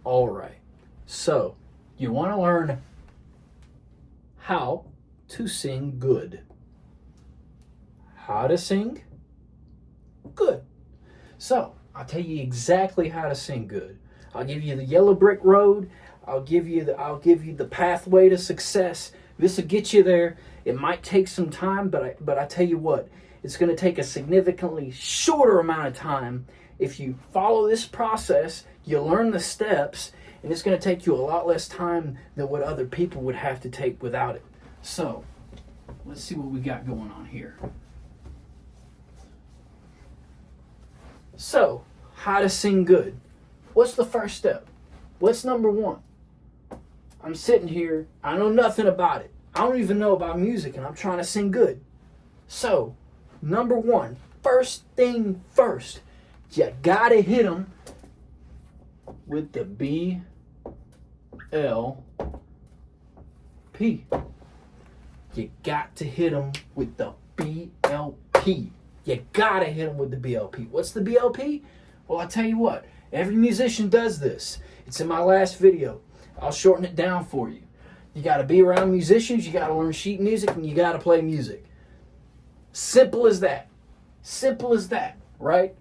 All right. So, you want to learn how to sing good. How to sing good. So, I'll tell you exactly how to sing good. I'll give you the yellow brick road. I'll give you the pathway to success. This will get you there. It might take some time, but I tell you what, it's going to take a significantly shorter amount of time if you follow this process. You learn the steps, and it's going to take you a lot less time than what other people would have to take without it. So, let's see what we got going on here. So, how to sing good. What's the first step? What's number one? I'm sitting here, I know nothing about it. I don't even know about music, and I'm trying to sing good. So, number one, first thing first, you gotta hit them with the BLP. You got to hit them with the BLP. You gotta hit them with the BLP. What's the BLP? Well, I'll tell you what. Every musician does this. It's in my last video. I'll shorten it down for you. You gotta be around musicians, you gotta learn sheet music, and you gotta play music. Simple as that. Simple as that, right?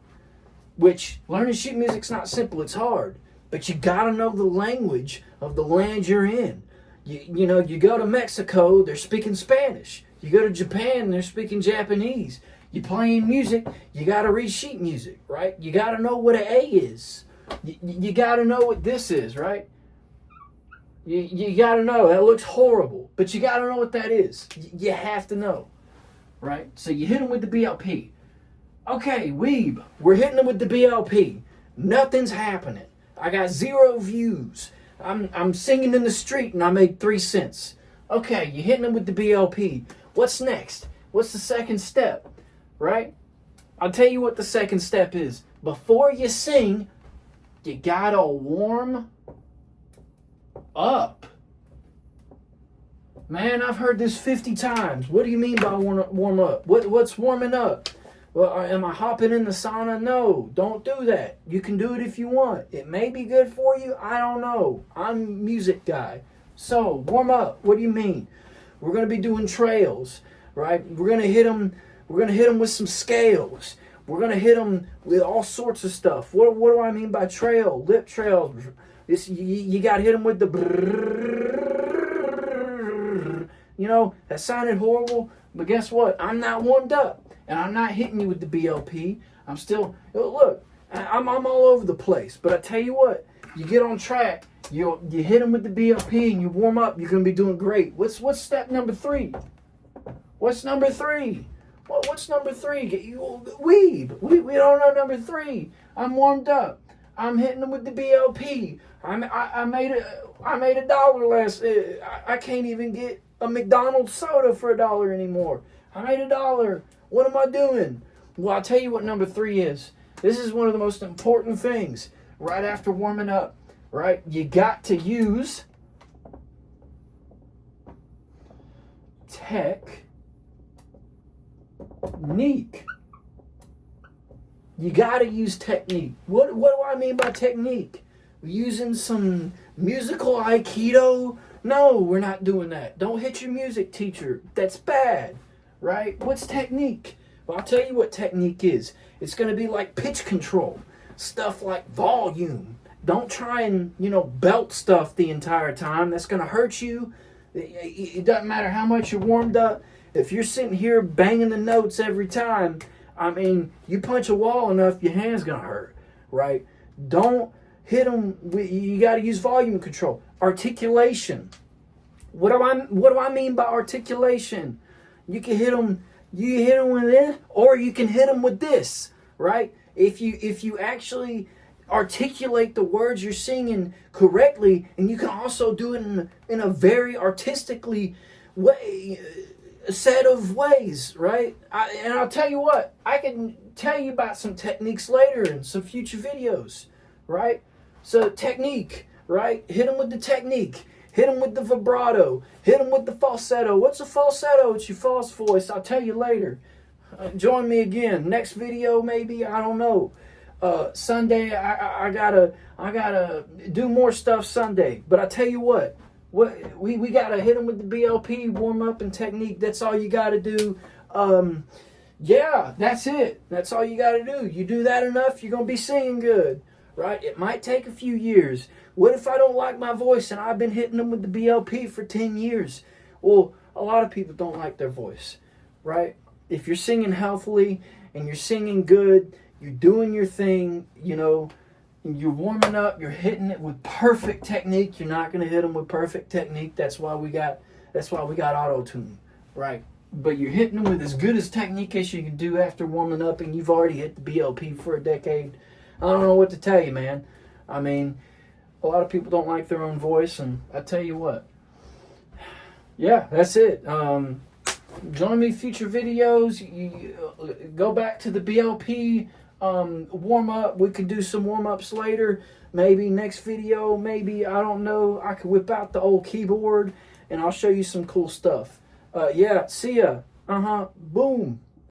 Which, learning sheet music's not simple, it's hard. But you gotta know the language of the land you're in. You know, you go to Mexico, they're speaking Spanish. You go to Japan, they're speaking Japanese. You playing music, you gotta read sheet music, right? You gotta know what an A is. You gotta know what this is, right? You gotta know, that looks horrible, but you gotta know what that is. You have to know, right? So you hit them with the BLP. Okay, Weeb, we're hitting them with the BLP. Nothing's happening. I got 0 views. I'm singing in the street and I made 3 cents. Okay, you're hitting them with the BLP. What's next? What's the second step? Right? I'll tell you what the second step is. Before you sing, you gotta warm up. Man, I've heard this 50 times. What do you mean by warm up? What's warming up? Well, am I hopping in the sauna? No, don't do that. You can do it if you want. It may be good for you. I don't know. I'm a music guy. So, warm up. What do you mean? We're going to be doing trails, right? We're going to hit them with some scales. We're going to hit them with all sorts of stuff. What do I mean by trail? Lip trails. You got to hit them with the brrrr. You know, that sounded horrible, but guess what? I'm not warmed up. And I'm not hitting you with the BLP. I'm still, look, I'm all over the place. But I tell you what, you get on track, you hit them with the BLP and you warm up, you're going to be doing great. What's step number 3? What's number 3? What's number 3? We don't know number 3. I'm warmed up. I'm hitting them with the BLP. I made $1 less. I can't even get a McDonald's soda for $1 anymore. I made $1. What am I doing? Well, I'll tell you what number 3 is. This is one of the most important things right after warming up, right? You got to use technique. You got to use technique. What do I mean by technique? Using some musical Aikido? No, we're not doing that. Don't hit your music teacher. That's bad. Right? What's technique? Well, I'll tell you what technique is. It's going to be like pitch control. Stuff like volume. Don't try and, belt stuff the entire time. That's going to hurt you. It doesn't matter how much you're warmed up. If you're sitting here banging the notes every time, you punch a wall enough, your hand's going to hurt. Right? Don't hit them. You got to use volume control. Articulation. What do I mean by articulation? You can hit them with this, or you can hit them with this, right? If you actually articulate the words you're singing correctly, and you can also do it in a very artistically set of ways, right? And I'll tell you what, I can tell you about some techniques later in some future videos, right? So technique, right? Hit them with the technique. Hit them with the vibrato. Hit them with the falsetto. What's a falsetto? It's your false voice. I'll tell you later. Join me again. Next video, maybe. I don't know. Sunday, I gotta do more stuff Sunday. But I tell you what we gotta hit them with the BLP warm up and technique. That's all you gotta do. Yeah, that's it. That's all you gotta do. You do that enough, you're gonna be singing good, right? It might take a few years. What if I don't like my voice and I've been hitting them with the BLP for 10 years? Well, a lot of people don't like their voice, right? If you're singing healthily and you're singing good, you're doing your thing, you know, and you're warming up, you're hitting it with perfect technique. You're not going to hit them with perfect technique. That's why we got auto-tune, right? But you're hitting them with as good as technique as you can do after warming up, and you've already hit the BLP for a decade. I don't know what to tell you, man. I mean, a lot of people don't like their own voice, and I tell you what. Yeah, that's it. Join me future videos. You go back to the BLP warm up. We could do some warm ups later. Maybe next video. Maybe, I don't know. I could whip out the old keyboard and I'll show you some cool stuff. Yeah, see ya. Boom.